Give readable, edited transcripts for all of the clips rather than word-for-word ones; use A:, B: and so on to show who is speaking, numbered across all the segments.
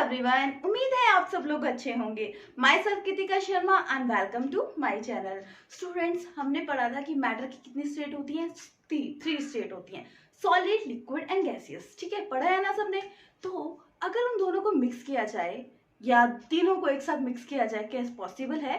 A: Everyone, उम्मीद है आप सब लोग अच्छे होंगे। Myself Kritika Sharma and welcome to my channel. Students, हमने पढ़ा था कि मैटर की कितनी स्टेट होती हैं? थ्री स्टेट होती हैं, सॉलिड, लिक्विड एंड गैसियस। ठीक है, पढ़ा है ना सबने? तो अगर उन दोनों को मिक्स किया जाए या तीनों को एक साथ मिक्स किया जाए, क्या पॉसिबल है?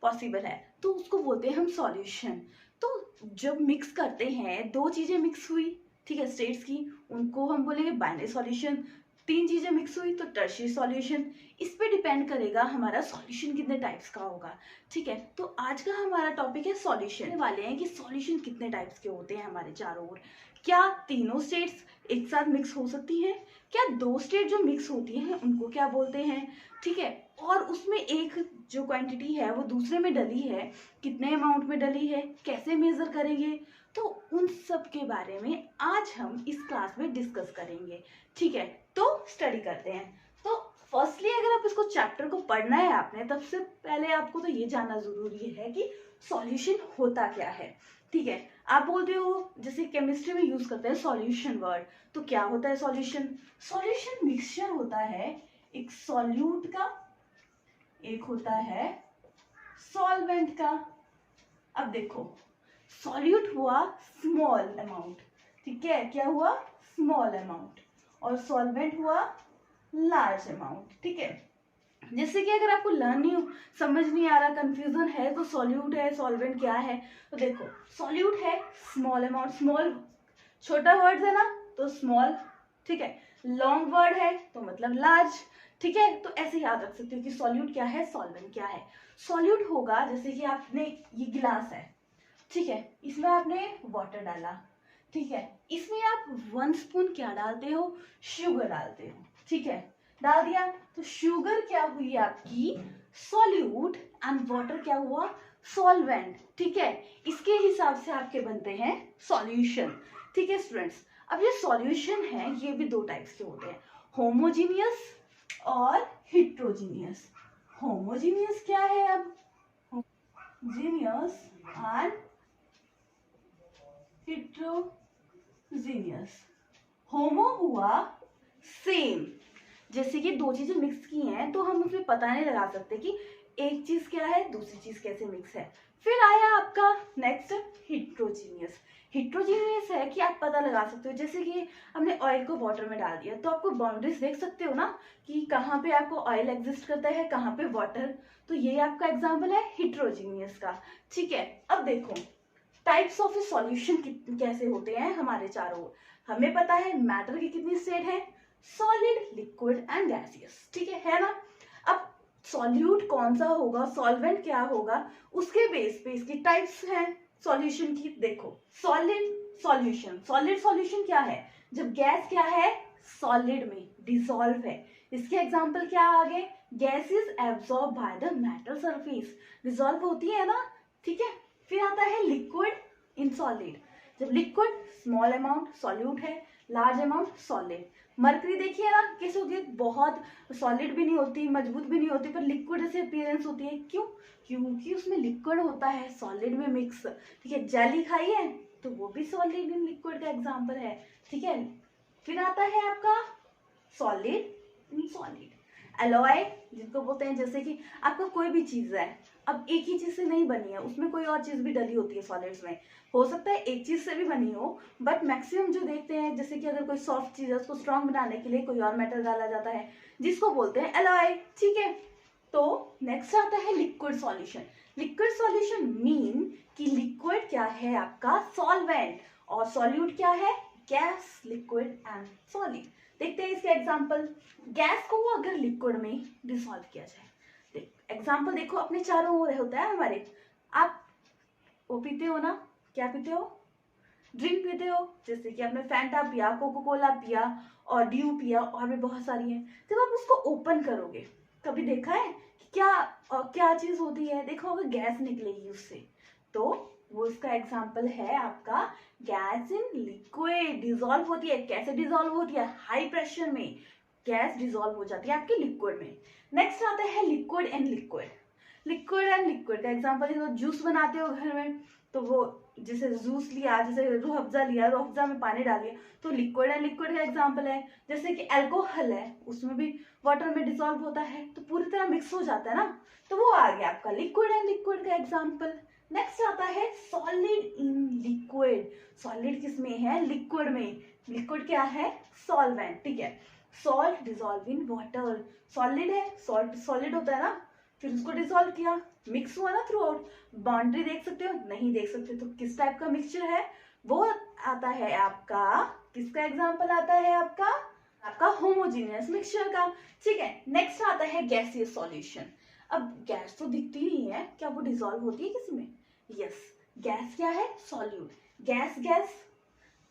A: पॉसिबल है। तो उसको बोलते हैं हम सॉल्यूशन। तो जब मिक्स करते हैं, दो चीजें मिक्स हुई, ठीक है, स्टेट्स की, उनको हम बोलेंगे बाइनरी सॉल्यूशन। तीन चीजें मिक्स हुई तो टर्शियरी सॉल्यूशन। इस पे डिपेंड करेगा हमारा सॉल्यूशन कितने टाइप्स का होगा। ठीक है, तो आज का हमारा टॉपिक है सॉल्यूशन वाले हैं कि सॉल्यूशन कितने टाइप्स के होते हैं हमारे चारों ओर। क्या तीनों स्टेट्स एक साथ मिक्स हो सकती हैं? क्या दो स्टेट जो मिक्स होती हैं उनको क्या बोलते हैं? ठीक है, और उसमें एक जो क्वांटिटी है वो दूसरे में डली है, कितने अमाउंट में डली है, कैसे मेजर करेंगे, तो उन सब के बारे में आज हम इस क्लास में डिस्कस करेंगे। ठीक है, तो स्टडी करते हैं। तो फर्स्टली अगर आप इसको चैप्टर को पढ़ना है आपने, तब से पहले आपको तो ये जानना जरूरी है कि सॉल्यूशन होता क्या है। ठीक है, आप बोलते हो जैसे केमिस्ट्री में यूज करते हैं सॉल्यूशन वर्ड, तो क्या होता है सॉल्यूशन? सॉल्यूशन मिक्सचर होता है एक सॉल्यूट का, एक होता है सॉल्वेंट का। अब देखो, सॉल्यूट हुआ स्मॉल अमाउंट, ठीक है, क्या हुआ? Small amount. और सॉल्वेंट हुआ लार्ज अमाउंट। ठीक है, जैसे कि अगर आपको लर्न समझ नहीं आ रहा, कंफ्यूजन है, तो सॉल्यूट है, सॉल्वेंट क्या है, तो देखो सॉल्यूट है स्मॉल अमाउंट, स्मॉल छोटा वर्ड है ना, तो स्मॉल। ठीक है, लॉन्ग वर्ड है तो मतलब लार्ज। ठीक है, तो ऐसे याद रख सकते हो कि सॉल्यूट क्या है, सॉल्वेंट क्या है। सॉल्यूट होगा जैसे कि आपने ये गिलास है, ठीक है, इसमें आपने वाटर डाला, ठीक है, इसमें आप 1 स्पून क्या डालते हो? शुगर डालते हो। ठीक है, डाल दिया, तो शुगर क्या हुई आपकी? सॉल्यूट, एंड वाटर क्या हुआ? सॉल्वेंट। ठीक है, इसके हिसाब से आपके बनते हैं सॉल्यूशन। ठीक है स्टूडेंट्स, अब ये सॉल्यूशन है, ये भी दो टाइप्स के होते हैं, होमोजीनियस और हिट्रोजीनियस। होमोजीनियस क्या है? अब होमोजीनियस एंड हिट्रोजीनियस। होमो हुआ सेम, जैसे कि दो चीजें मिक्स की हैं तो हम उसमें पता नहीं लगा सकते कि एक चीज क्या है, दूसरी चीज कैसे मिक्स है। फिर आया आपका नेक्स्ट हिट्रोजीनियस। हिट्रोजीनियस है कि आप पता लगा सकते हो, जैसे कि हमने ऑयल को वाटर में डाल दिया तो आपको बाउंड्रीज देख सकते हो ना कि कहाँ पे आपको ऑयल एग्जिस्ट करता है, कहाँ पे वाटर। तो ये आपका एग्जाम्पल है हिट्रोजीनियस का। ठीक है, अब देखो टाइप्स ऑफ सॉल्यूशन कैसे होते हैं हमारे चारों ओर। हमें पता है मैटर की कितनी स्टेट है, सॉलिड, लिक्विड एंड गैसियस। ठीक है ना? अब सॉल्यूट कौन सा होगा, सॉल्वेंट क्या होगा, उसके बेस पे इसकी टाइप्स हैं सॉल्यूशन की। देखो, सॉलिड सॉल्यूशन, सॉलिड सॉल्यूशन क्या है? जब गैस क्या है, सॉलिड में डिसॉल्व है। इसके एग्जाम्पल क्या आगे? Gas is absorb by the metal surface, dissolve होती है ना। ठीक है, फिर आता है लिक्विड इन सॉलिड। जब लिक्विड स्मॉल अमाउंट, सॉल्यूट है, लार्ज अमाउंट सॉलिड। मरकरी देखिए ना कैसे होती है, बहुत सॉलिड भी नहीं होती, मजबूत भी नहीं होती, पर लिक्विड जैसे अपीयरेंस होती है। क्यों? क्योंकि उसमें लिक्विड होता है सॉलिड में मिक्स। ठीक है, जेली खाई है तो वो भी सॉलिड इन लिक्विड का एग्जाम्पल है। ठीक है, फिर आता है आपका सॉलिड इन सॉलिड। एलॉय जिसको बोलते हैं, जैसे कि आपका कोई भी चीज है, अब एक ही चीज से नहीं बनी है, उसमें कोई और चीज भी डली होती है सॉलिड्स में। हो सकता है एक चीज से भी बनी हो, बट मैक्सिमम जो देखते हैं, जैसे कि अगर कोई सॉफ्ट चीज है उसको स्ट्रॉन्ग बनाने के लिए कोई और मेटल डाला जाता है, जिसको बोलते हैं एलॉय। ठीक है, तो नेक्स्ट आता है liquid solution. Liquid solution mean कि लिक्विड क्या है आपका, सॉल्वेंट, और सॉल्यूट क्या है, गैस, लिक्विड एंड सॉलिड। देखते हैं इसके एग्जांपल। गैस को अगर लिक्विड में डिसॉल्व किया जाए, एग्जाम्पल देखो, अपने चारों ओर होता है हमारे, आप वो पीते हो ना, क्या पीते हो? ड्रिंक पीते हो, जैसे कि आपने फैंटा पिया, कोको कोला पिया और ड्यू पिया, और भी बहुत सारी हैं। जब आप उसको ओपन करोगे, कभी देखा है कि क्या चीज होती है? देखो, अगर गैस निकलेगी उससे, तो वो इसका एग्जाम्पल है आपका गैस इन लिक्विड। डिजोल्व होती है, कैसे डिजोल्व होती है? हाई प्रेशर में गैस डिजोल्व हो जाती है आपके लिक्विड में। नेक्स्ट आता है liquid and liquid. Liquid and liquid का एग्जांपल है, तो जूस बनाते हो घर में, तो वो जैसे जूस लिया, जैसे रूह अफ़ज़ा लिया, रूह अफ़ज़ा में पानी डालिए तो लिक्विड एंड लिक्विड का एग्जांपल है। जैसे कि अल्कोहल है, उसमें भी वाटर में डिसॉल्व होता है तो पूरी तरह मिक्स हो जाता है ना, तो वो आ गया आपका लिक्विड एंड लिक्विड का एग्जांपल। नेक्स्ट आता है सॉलिड इन लिक्विड। सॉलिड किस में है? लिक्विड में। लिक्विड क्या है? सॉल्वेंट, ठीक है। Salt dissolve in water. Solid है, सॉल्ट सॉलिड होता है ना, फिर उसको डिसॉल्व किया, मिक्स हुआ ना थ्रू आउट। बाउंड्री देख सकते हो? नहीं देख सकते, तो किस टाइप का मिक्सचर है? वो आता है आपका, किसका एग्जांपल आता है आपका? आपका होमोजीनियस मिक्सचर का। ठीक है, नेक्स्ट आता है गैसियस सॉल्यूशन। अब गैस तो दिखती नहीं है, क्या वो डिसॉल्व होती है किसी में? यस, गैस क्या है? सॉल्यूट। गैस गैस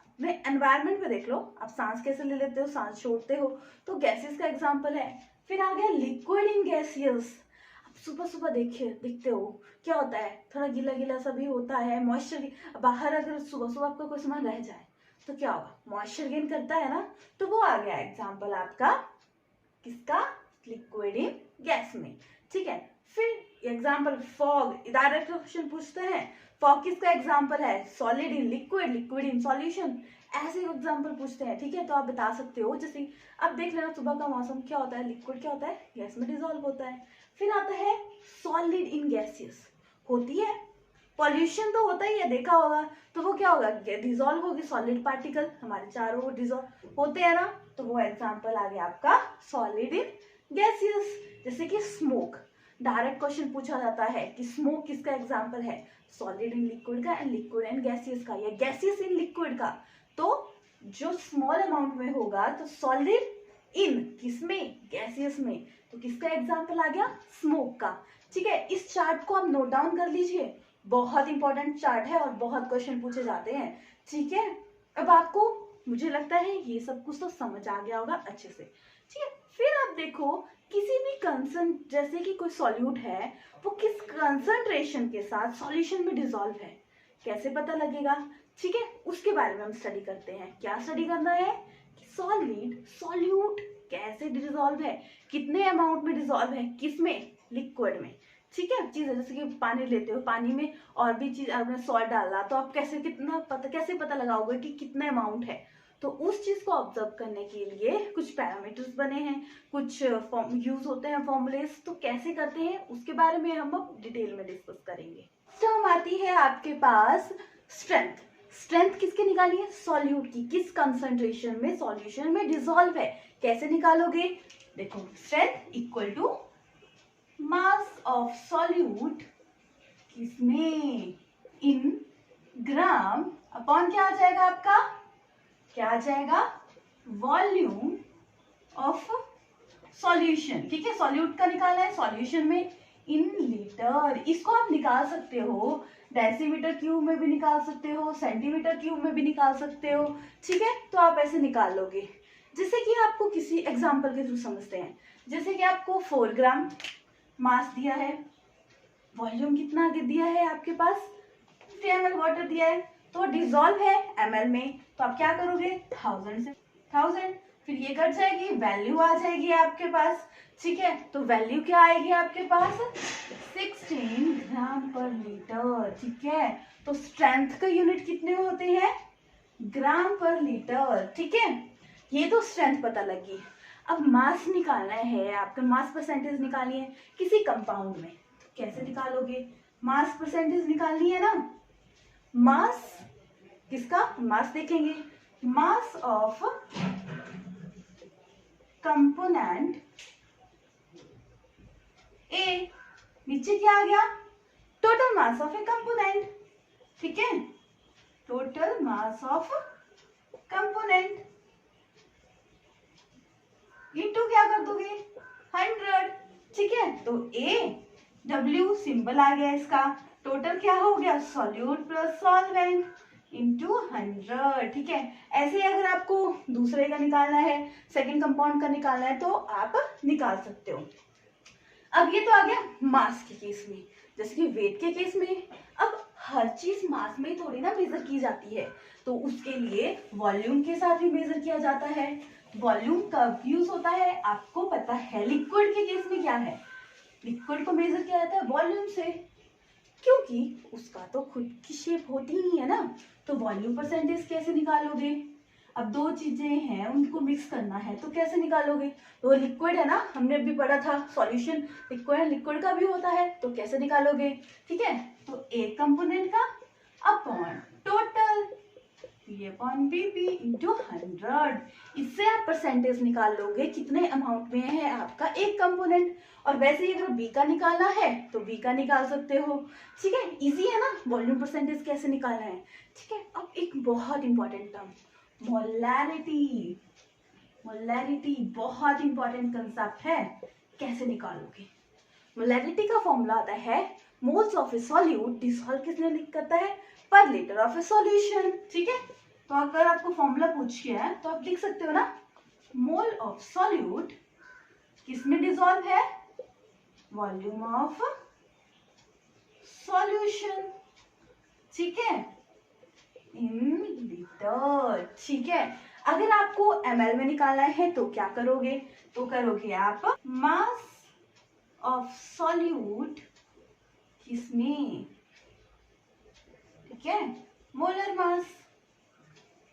A: अपने एनवायरनमेंट में देख लो, आप सांस कैसे ले लेते हो, सांस छोड़ते हो, तो गैसेस का एग्जांपल है। फिर आ गया लिक्विड इन गैसियस। आप सुबह सुबह देखिए, देखते हो क्या होता है, थोड़ा गीला गीला सा भी होता है, मॉइस्चर बाहर अगर सुबह सुबह आपका कोई सामान रह जाए तो क्या होगा? मॉइस्चर गेन करता है ना, तो वो आ गया एग्जाम्पल आपका किसका? लिक्विड इन गैस में। ठीक है, फिर एग्जाम्पल फॉग, डायरेक्ट क्वेश्चन पूछते हैं, फॉग किसका एग्जाम्पल है? Solid in liquid, liquid in solution, ऐसे एग्जाम्पल पूछते हैं। ठीक है, तो आप बता सकते हो, जैसे अब देख लेना सुबह का मौसम क्या होता है, लिक्विड क्या होता है? गैस में डिसॉल्व होता है। फिर आता है सॉलिड इन गैसियस, होती है, पॉल्यूशन तो होता ही है, देखा होगा, तो वो क्या होगा? डिसॉल्व होगी, सॉलिड पार्टिकल हमारे चारों ओर डिसॉल्व होते हैं ना, तो वो एग्जाम्पल आ गया आपका सॉलिड इन गैसियस। जैसे कि स्मोक, डायरेक्ट क्वेश्चन पूछा जाता है कि स्मोक किसका एग्जाम्पल है? सॉलिड इन लिक्विड का एंड लिक्विड एंड गैसियस का, या गैसियस इन लिक्विड का। तो जो स्मॉल अमाउंट में होगा तो सॉलिड इन किसमें? गैसियस में, तो किसका एग्जाम्पल आ गया? स्मोक का। ठीक है, इस चार्ट को आप नोट डाउन कर लीजिए, बहुत इंपॉर्टेंट चार्ट है और बहुत क्वेश्चन पूछे जाते हैं। ठीक है, अब आपको मुझे लगता है ये सब कुछ तो समझ आ गया होगा अच्छे से। ठीक है, फिर आप देखो किसी भी कंसर्न, जैसे कि कोई सॉल्यूट है, वो किस कंसंट्रेशन के साथ सॉल्यूशन में डिसॉल्व है, कैसे पता लगेगा? ठीक है, उसके बारे में हम स्टडी करते हैं। क्या स्टडी करना है? कि सॉलिड सॉल्यूट कैसे डिसॉल्व है, कितने अमाउंट में डिसॉल्व है, किसमें? लिक्विड में। ठीक है, चीज है, जैसे कि पानी लेते हो, पानी में और भी चीज आपने सॉल्ट डाला, तो आप कैसे पता लगाओगे कि कितना अमाउंट है? तो उस चीज को ऑब्जर्व करने के लिए कुछ पैरामीटर्स बने हैं, कुछ यूज होते हैं फॉर्मूलेस, तो कैसे करते हैं उसके बारे में हम अब डिटेल में डिस्कस करेंगे। टर्म आती है आपके पास स्ट्रेंथ। स्ट्रेंथ किसकी निकाली है? सॉल्यूट की। किस कंसंट्रेशन में सॉल्यूशन में डिसॉल्व है, कैसे निकालोगे? देखो, strength equal to mass of solute किसमें? इन ग्राम अपॉन क्या आ जाएगा आपका? क्या आ जाएगा? Volume of solution. ठीक है, सॉल्यूट का निकालना है, सॉल्यूशन में इन लीटर। इसको आप निकाल सकते हो डेसीमीटर क्यूब में भी निकाल सकते हो, सेंटीमीटर क्यूब में भी निकाल सकते हो। ठीक है, तो आप ऐसे निकाल लोगे। जैसे कि आपको किसी एग्जांपल के थ्रू समझते हैं, जैसे कि आपको 4 ग्राम मास दिया है, वॉल्यूम कितना दिया है आपके पास? 50 ml वाटर दिया है, तो डिसॉल्व है ml में, तो आप क्या करोगे? 1000 से 1000, फिर ये कट जाएगी, वैल्यू आ जाएगी आपके पास। ठीक है, तो वैल्यू क्या आएगी आपके पास? 16 ग्राम पर लीटर। ठीक है, तो स्ट्रेंथ का यूनिट कितने होते हैं? ग्राम पर लीटर। ठीक है, ये तो स्ट्रेंथ पता लगी। अब मास निकालना है, आपका मास परसेंटेज निकालनी है किसी कंपाउंड में, कैसे निकालोगे? मास परसेंटेज निकालनी है ना, मास किसका? मास देखेंगे, मास ऑफ कंपोनेंट ए, नीचे क्या आ गया? Total mass of A component. ठीक है, total mass of component into क्या कर दोगे? 100। ठीक है, तो ए डब्ल्यू सिंबल आ गया इसका, टोटल क्या हो गया? Solute plus solvent into 100। ठीक है, ऐसे ही अगर आपको दूसरे का निकालना है, सेकंड कंपाउंड का निकालना है, तो आप निकाल सकते हो। अब ये तो आ गया मास के केस में। जैसे कि वेट के केस में, अब हर चीज मास में थोड़ी ना मेजर की जाती है, तो उसके लिए वॉल्यूम के साथ भी मेजर किया जाता है। वॉल्यूम कब यूज होता है आपको पता है? लिक्विड के केस में क्या है? लिक्विड को मेजर किया जाता है वॉल्यूम से। क्योंकि उसका तो खुद की शेप होती नहीं है ना। तो वॉल्यूम परसेंटेज कैसे निकालोगे? अब दो चीजें हैं उनको मिक्स करना है तो कैसे निकालोगे? तो लिक्विड है ना, हमने अभी पढ़ा था सॉल्यूशन लिक्विड, लिक्विड का भी होता है, तो कैसे निकालोगे? ठीक है, तो एक कंपोनेंट का upon total P upon BP into 100, इससे आप परसेंटेज निकाल लोगे कितने अमाउंट में है आपका एक कंपोनेंट। और वैसे ही अगर B का निकालना है तो B का निकाल सकते हो। ठीक है, इजी है ना वॉल्यूम परसेंटेज कैसे निकालना है। ठीक है, अब एक बहुत इंपॉर्टेंट टर्म मोलैरिटी। मोलैरिटी बहुत इंपॉर्टेंट कंसेप्ट है, कैसे निकालोगे? मोलैरिटी का फॉर्मूला आता है moles of A solute dissolve किसने लिख करता है पर लीटर ऑफ ए सॉल्यूशन। ठीक है, तो अगर आपको फॉर्मूला पूछिए है तो आप लिख सकते हो ना, मोल ऑफ सॉल्यूट किसमें डिसॉल्व है? Volume of solution. ठीक है, इन लीटर। ठीक है, अगर आपको ml में निकालना है तो क्या करोगे? तो करोगे आप मास ऑफ सॉल्यूट किसमें? ठीक है, मोलर मास।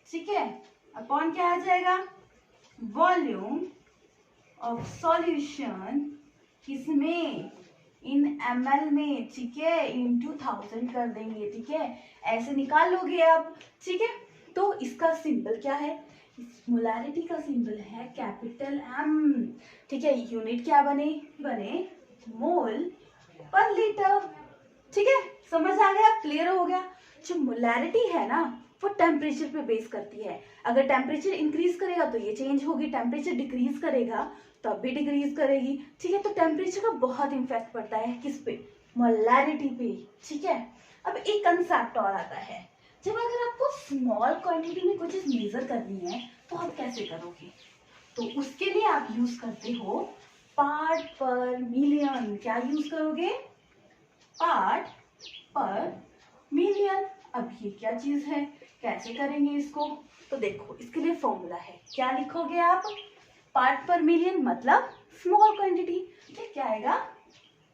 A: ठीक है, अपॉन क्या आ जाएगा? वॉल्यूम ऑफ सॉल्यूशन किसमें? इन ml में। ठीक है, इंटू 1000 कर देंगे। ठीक है, ऐसे निकाल लोगे आप। ठीक है, तो इसका सिंबल क्या है? मोलैरिटी का सिंबल है कैपिटल M। ठीक है, यूनिट क्या बने मोल पर लीटर। ठीक है, समझ आ गया, क्लियर हो गया। जो मोलैरिटी है ना वो टेम्परेचर पे बेस करती है। अगर टेम्परेचर इंक्रीज करेगा तो ये चेंज होगी, टेम्परेचर डिक्रीज करेगा तब भी डिक्रीज करेगी। ठीक है, तो टेम्परेचर का बहुत इम्पैक्ट पड़ता है किस पे? मोलैरिटी पे। ठीक है, अब एक कंसेप्ट और आता है, जब अगर आपको स्मॉल क्वांटिटी में कोई चीज मेजर करनी है तो आप कैसे करोगे? तो उसके लिए आप यूज करते हो पार्ट पर मिलियन। क्या यूज करोगे? पार्ट पर मिलियन। अब ये क्या चीज है, कैसे करेंगे इसको? तो देखो, इसके लिए फॉर्मूला है, क्या लिखोगे आप? पार्ट पर मिलियन मतलब स्मॉल क्वांटिटी। ठीक, क्या आएगा?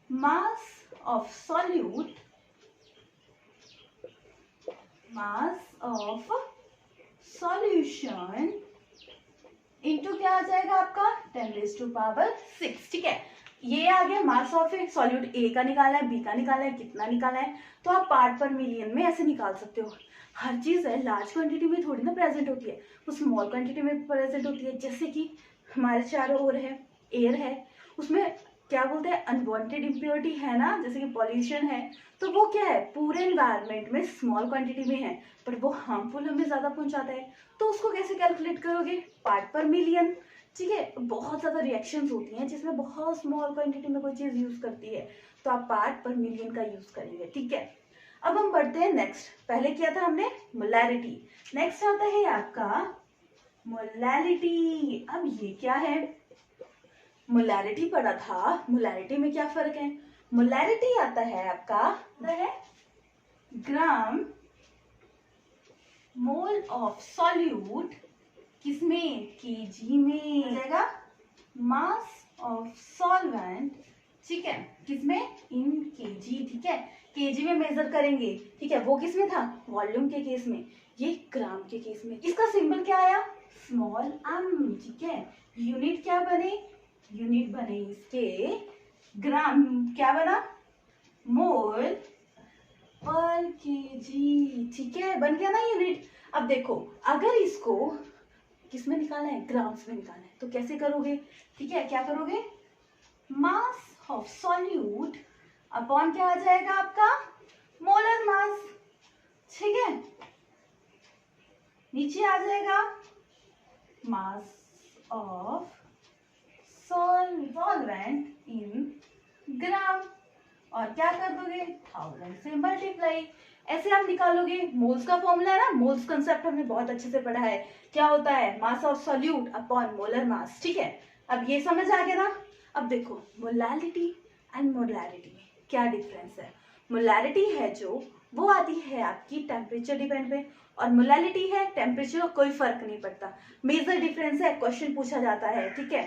A: मास of solute, mass of solution into क्या आ जाएगा आपका? 10⁶। ठीक है, ये आ गया मास ऑफ ए सॉल्यूट। ए का निकाला है, बी का निकाला है, कितना निकाला है, तो आप पार्ट पर मिलियन में ऐसे निकाल सकते हो। हर चीज है लार्ज क्वांटिटी में थोड़ी ना प्रेजेंट होती है, वो स्मॉल क्वांटिटी में प्रेजेंट होती है। जैसे कि हमारे चारों ओर है, एयर है, उसमें क्या बोलते हैं अनवांटेड इम्प्योरिटी है ना, जैसे कि पॉल्यूशन है, तो वो क्या है पूरे एनवायरनमेंट में स्मॉल क्वांटिटी में है पर वो हार्मफुल हमें ज्यादा पहुंचाता है। तो उसको कैसे कैलकुलेट करोगे? पार्ट पर मिलियन। ठीक है, बहुत ज्यादा रिएक्शंस होती हैं जिसमें बहुत स्मॉल क्वांटिटी में कोई चीज यूज करती है, तो आप पार्ट पर मिलियन का यूज करेंगे। ठीक है, अब हम बढ़ते हैं नेक्स्ट। पहले किया था हमने मोलैरिटी, नेक्स्ट आता है आपका मोलैलिटी। अब ये क्या है? मोलैरिटी पढ़ा था, मोलैरिटी में क्या फर्क है? मोलैरिटी आता है आपका है ग्राम मोल ऑफ सॉल्यूट किसमें? केजी में आ जाएगा। मास ऑफ सॉल्वेंट, ठीक है, किसमें? इन केजी। ठीक है, केजी में मेजर करेंगे। ठीक है, वो किसमें था? वॉल्यूम के केस में, ये ग्राम के केस में। इसका सिंबल क्या आया? Small m। ठीक है, यूनिट क्या बने? यूनिट बने इसके ग्राम, क्या बना? मोल पर केजी। ठीक है, बन गया ना यूनिट। अब देखो, अगर इसको किसमें निकालना है? ग्राम्स में निकालना है, तो कैसे करोगे? ठीक है, क्या करोगे? मास ऑफ सॉल्यूट अपॉन क्या आ जाएगा आपका? Molar mass. ठीक है, नीचे आ जाएगा मास ऑफ सॉल्वेंट इन ग्राम, और क्या कर दोगे? 1000 से मल्टीप्लाई। ऐसे आप निकालोगे। मोल्स का फॉर्मूला है ना, मोल्स कंसेप्ट हमने बहुत अच्छे से पढ़ा है। क्या होता है? मास of solute upon molar mass. ठीक है, अब ये समझ आ गया ना। अब देखो, मोलैलिटी एंड मोलैरिटी में क्या डिफरेंस है? मोलैरिटी है जो वो आती है आपकी टेम्परेचर डिपेंड पे, और मोलैलिटी है टेम्परेचर का कोई फर्क नहीं पड़ता। मेजर डिफरेंस है, क्वेश्चन पूछा जाता है। ठीक है,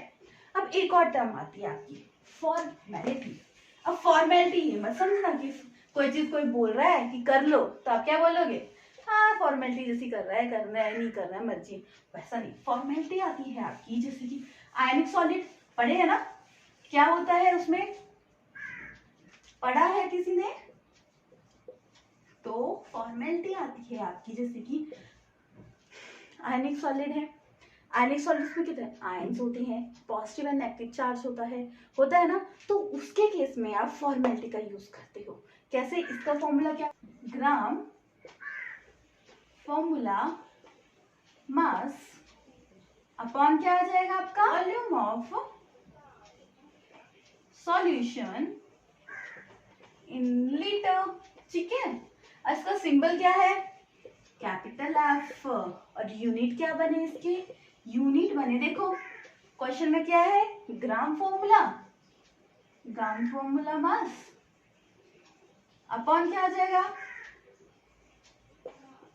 A: अब एक और टर्म आती है आपकी फॉर्मेलिटी। अब फॉर्मेलिटी ये मत समझना कि कोई चीज कोई बोल रहा है कि कर लो तो आप क्या बोलोगे, हाँ फॉर्मेलिटी जैसी कर रहा है, करना है नहीं करना है मर्जी, वैसा नहीं। फॉर्मेलिटी आती है आपकी जैसे कि आयनिक सॉलिड पढ़े है ना, क्या होता है उसमें, पढ़ा है किसी ने, तो फॉर्मेलिटी आती है आपकी जैसे कि आयनिक सॉलिड है, आयनिक सॉलिड्स में कितने आयंस होते हैं, पॉजिटिव एंड नेगेटिव चार्ज होता है ना, तो उसके केस में आप फॉर्मेलिटी का यूज करते हो। कैसे, इसका फॉर्मूला क्या, ग्राम फॉर्मूला मास अपॉन क्या आ जाएगा आपका, volume of solution in litre, ठीक है। इसका सिंबल क्या है, कैपिटल एफ, और यूनिट क्या बने इसके, यूनिट बने, देखो क्वेश्चन में क्या है, ग्राम फॉर्मूला मास अपॉन क्या आ जाएगा,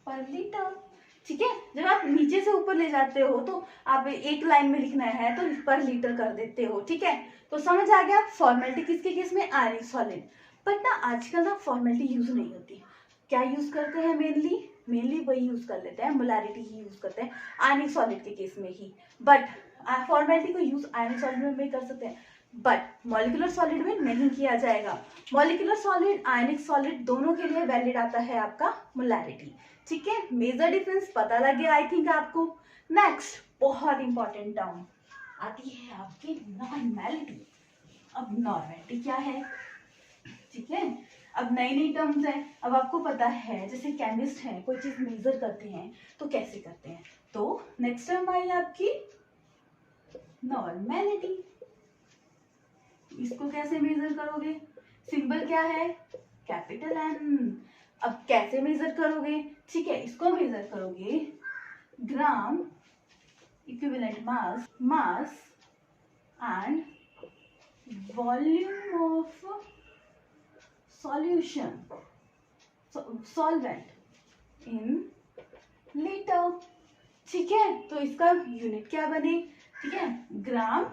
A: पर लीटर, ठीक है। जब आप नीचे से ऊपर ले जाते हो तो आप एक लाइन में लिखना है तो पर लीटर कर देते हो, ठीक है। तो समझ आ गया फॉर्मेलिटी किसके केस में, आयनिक सॉलिड। बट ना आजकल ना फॉर्मेलिटी यूज नहीं होती, क्या यूज करते हैं, मेनली वही यूज कर लेते हैं, मोलैरिटी ही यूज करते हैं आयनिक सॉलिड के केस में ही। बट फॉर्मेलिटी को यूज आयनिक सॉलिड में भी कर सकते हैं, बट मॉलिक्यूलर सॉलिड में नहीं किया जाएगा। मॉलिक्यूलर सॉलिड आयनिक सॉलिड दोनों के लिए वैलिड आता है आपका मोलैरिटी, ठीक है। मेजर डिफरेंस पता लग गया आई थिंक आपको। नेक्स्ट बहुत इंपॉर्टेंट टर्म आती है आपकी नॉर्मेलिटी। अब नॉर्मेलिटी क्या है, ठीक है। अब नई नई टर्म्स है, अब आपको पता है जैसे केमिस्ट हैं कोई चीज मेजर करते हैं तो कैसे करते हैं, तो नेक्स्ट टर्म आई आपकी नॉर्मेलिटी। इसको कैसे मेजर करोगे, सिंबल क्या है, कैपिटल एन। अब कैसे मेजर करोगे, ठीक है, इसको मेजर करोगे gram equivalent mass and volume of solution solvent in litre, ठीक है। तो इसका यूनिट क्या बने, ठीक है, ग्राम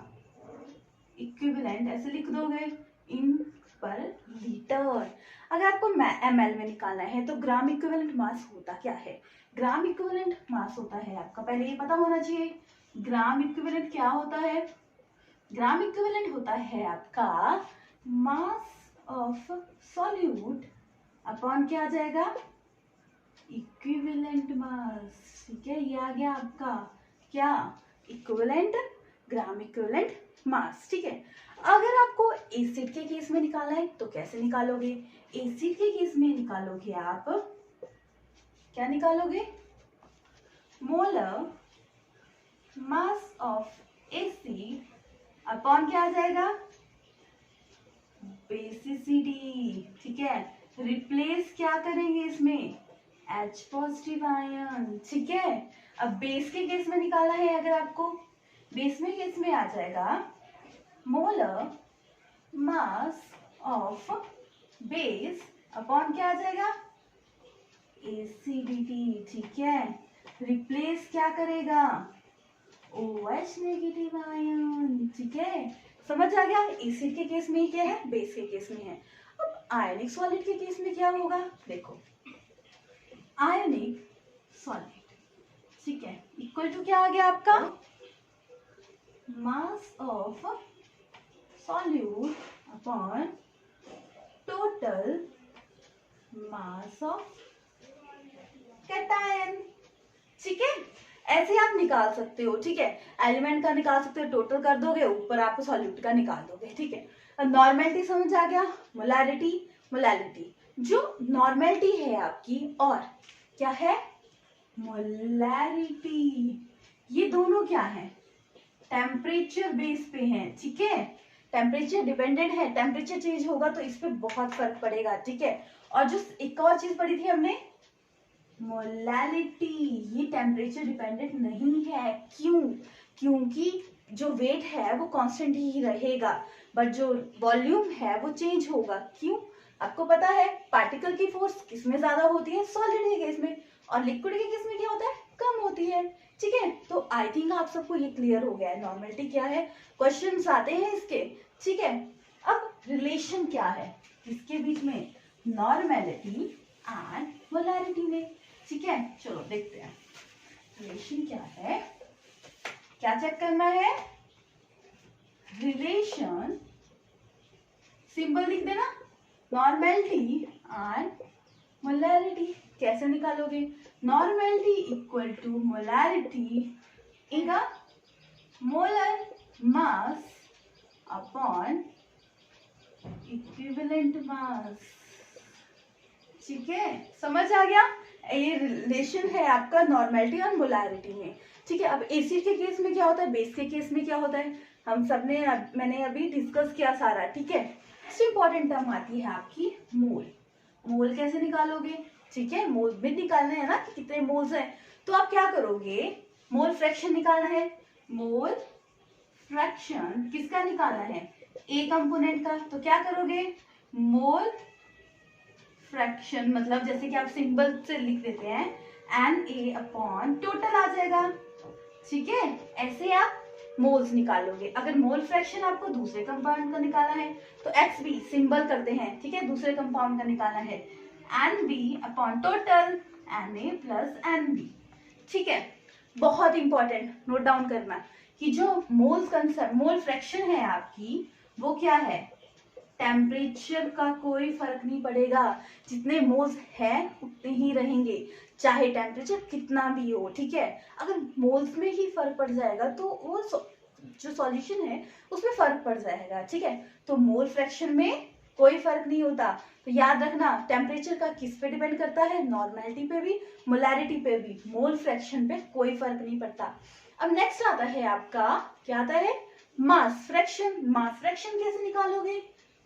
A: इक्विवेलेंट ऐसे लिख दोगे इन पर लीटर। अगर आपको ml में निकालना है तो ग्राम इक्विवेलेंट मास होता क्या है, ग्राम इक्विवेलेंट मास होता है आपका, पहले ये पता होना चाहिए ग्राम इक्विवेलेंट क्या होता है। ग्राम इक्विवेलेंट होता है आपका मास ऑफ सॉल्यूट अपॉन क्या आ जाएगा, इक्विवेलेंट मास, ठीक है। ये आ गया आपका क्या, इक्विवेलेंट, ग्राम इक्विवेलेंट मास, ठीक है। अगर आपको एसिड के केस में निकालना है तो कैसे निकालोगे, एसिड के केस में निकालोगे आप, क्या निकालोगे, molar mass of acid upon क्या आ जाएगा, बेसिसिटी, ठीक है। रिप्लेस क्या करेंगे इसमें, H पॉजिटिव आयन, ठीक है। अब बेस के केस में निकालना है अगर आपको, बेस में केस में आ जाएगा molar mass of base upon क्या आ जाएगा, एसिडिटी, ठीक है। रिप्लेस क्या करेगा, OH नेगेटिव आयन, ठीक है। समझ आ गया, एसिड के केस में क्या है, बेस के केस में है। अब आयनिक सॉलिड के केस में क्या होगा, देखो आयनिक सॉलिड, ठीक है, इक्वल टू क्या आ गया आपका, मास of solute upon total mass of cation, ठीक है। ऐसे आप निकाल सकते हो, ठीक है, एलिमेंट का निकाल सकते हो, टोटल कर दोगे, ऊपर आप सॉल्यूट का निकाल दोगे, ठीक है। अब नॉर्मेलिटी समझ आ गया, मोलैरिटी, जो नॉर्मेलिटी है आपकी और क्या है, मोलैरिटी, ये दोनों क्या है, टेम्परेचर बेस पे है, ठीक है। टेम्परेचर डिपेंडेंट है, टेम्परेचर चेंज होगा तो इस पे बहुत फर्क पड़ेगा, ठीक है। और जो एक और चीज पढ़ी थी हमने, मोलैरिटी, ये टेम्परेचर डिपेंडेंट नहीं है, क्यों, क्योंकि जो वेट है वो कांस्टेंट ही रहेगा, बट जो वॉल्यूम है वो चेंज होगा, क्यों, आपको पता है पार्टिकल की फोर्स किसमें ज्यादा होती है, सॉलिड के केस में, और लिक्विड के केस में क्या होता है, कम होती है, ठीक है। तो आई थिंक आप सबको ये क्लियर हो गया है नॉर्मेलिटी क्या है, क्वेश्चंस आते हैं इसके, ठीक है। अब रिलेशन क्या है किसके बीच में, नॉर्मेलिटी एंड मोलैरिटी में। ठीक है, चलो देखते हैं रिलेशन क्या है। क्या चेक करना है, रिलेशन, सिंबल लिख देना, नॉर्मेलिटी एंड मोलैरिटी। कैसे निकालोगे, नॉर्मेलिटी इक्वल टू मोलैरिटी इनका molar mass upon equivalent mass. ठीक है, समझ आ गया, ये रिलेशन है आपका नॉर्मेलिटी और मोलैरिटी में। ठीक है, अब एसिड के केस में क्या होता है, बेस के केस में क्या होता है, हम सबने मैंने अभी डिस्कस किया सारा। ठीक है, सबसे इंपॉर्टेंट टर्म आती है आपकी मोल। मोल कैसे निकालोगे, ठीक है, मोल में निकालना है ना कि कितने मोल्स हैं, तो आप क्या करोगे, मोल फ्रैक्शन निकालना है। मोल फ्रैक्शन किसका निकालना है, ए कंपोनेंट का, तो क्या करोगे, मोल फ्रैक्शन मतलब जैसे कि आप सिंबल से लिख देते हैं एन ए अपॉन टोटल आ जाएगा। ठीक है, ऐसे आप मोल्स निकालोगे। अगर मोल फ्रैक्शन आपको दूसरे कंपाउंड का निकालना है तो एक्स बी सिंबल करते हैं। ठीक है, दूसरे कंपाउंड का निकालना है n B upon total n A plus n B. ठीक है, बहुत इंपॉर्टेंट, नोट डाउन करना कि जो मोल्स कंसेप्ट, मोल फ्रैक्शन है आपकी, वो क्या है, टेम्परेचर का कोई फर्क नहीं पड़ेगा, जितने मोल्स हैं उतने ही रहेंगे, चाहे टेम्परेचर कितना भी हो। ठीक है, अगर मोल्स में ही फर्क पड़ जाएगा तो वो जो सॉल्यूशन है उसमें फर्क पड़ जाएगा। ठीक है, तो मोल फ्रैक्शन में कोई फर्क नहीं होता, तो याद रखना टेम्परेचर का किस पे डिपेंड करता है, नॉर्मेलिटी पे भी, मोलैरिटी पे भी, मोल फ्रैक्शन पे कोई फर्क नहीं पड़ता। अब नेक्स्ट आता है आपका, क्या आता है, मास फ्रैक्शन। मास फ्रैक्शन कैसे निकालोगे,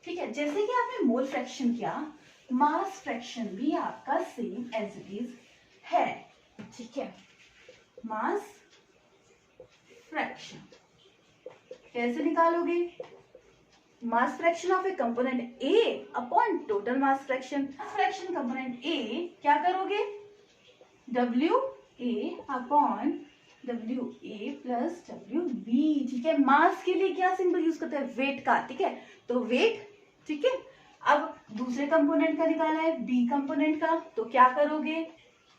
A: ठीक है, जैसे कि आपने मोल फ्रैक्शन किया, मास फ्रैक्शन भी आपका सेम एज इट इज है। ठीक है, मास फ्रैक्शन कैसे निकालोगे, mass fraction of A component A upon total mass fraction. Fraction component A क्या करोगे, W A upon W A plus W B. ठीक है, मास के लिए क्या सिंबल यूज करते हैं, वेट का। ठीक है, तो वेट। ठीक है, अब दूसरे कंपोनेंट का निकाला है, बी कंपोनेंट का, तो क्या करोगे,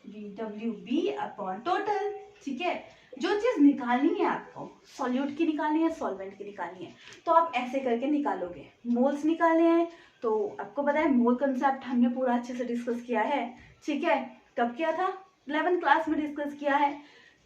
A: डब्ल्यू बी अपॉन टोटल। ठीक है, जो चीज निकालनी है आपको, सॉल्यूट की निकालनी है, सॉल्वेंट की निकालनी है, तो आप ऐसे करके निकालोगे। मोल्स निकालने हैं तो आपको पता है मोल कंसेप्ट हमने पूरा अच्छे से डिस्कस किया है। ठीक है, कब किया था, 11th क्लास में डिस्कस किया है।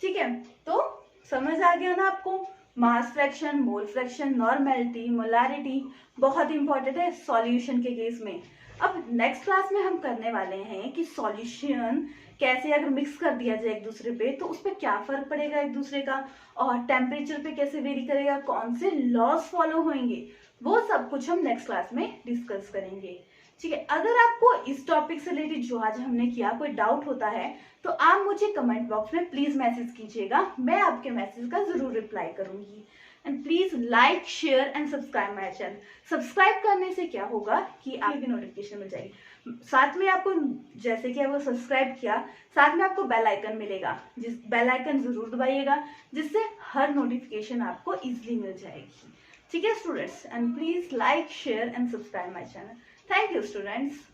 A: ठीक है, तो समझ आ गया ना आपको, mass fraction, mole fraction, normality, molarity बहुत इंपॉर्टेंट है सॉल्यूशन के केस में। अब नेक्स्ट क्लास में हम करने वाले हैं कि सॉल्यूशन कैसे अगर मिक्स कर दिया जाए एक दूसरे पे तो उस पर क्या फर्क पड़ेगा एक दूसरे का, और टेम्परेचर पे कैसे वेरी करेगा, कौन से लॉज फॉलो होंगे, वो सब कुछ हम नेक्स्ट क्लास में डिस्कस करेंगे। ठीक है, अगर आपको इस टॉपिक से रिलेटेड जो आज हमने किया कोई डाउट होता है तो आप मुझे कमेंट बॉक्स में प्लीज मैसेज कीजिएगा, मैं आपके मैसेज का जरूर रिप्लाई करूंगी। And please like, share and subscribe my channel. Subscribe करने से क्या होगा कि आपकी नोटिफिकेशन मिल जाएगी, साथ में आपको जैसे कि आपको सब्सक्राइब किया, साथ में आपको बेल आइकन मिलेगा, जिस बेल आइकन जरूर दबाइएगा जिससे हर नोटिफिकेशन आपको इजीली मिल जाएगी। ठीक है students, and please like, share and subscribe my channel. Thank you students.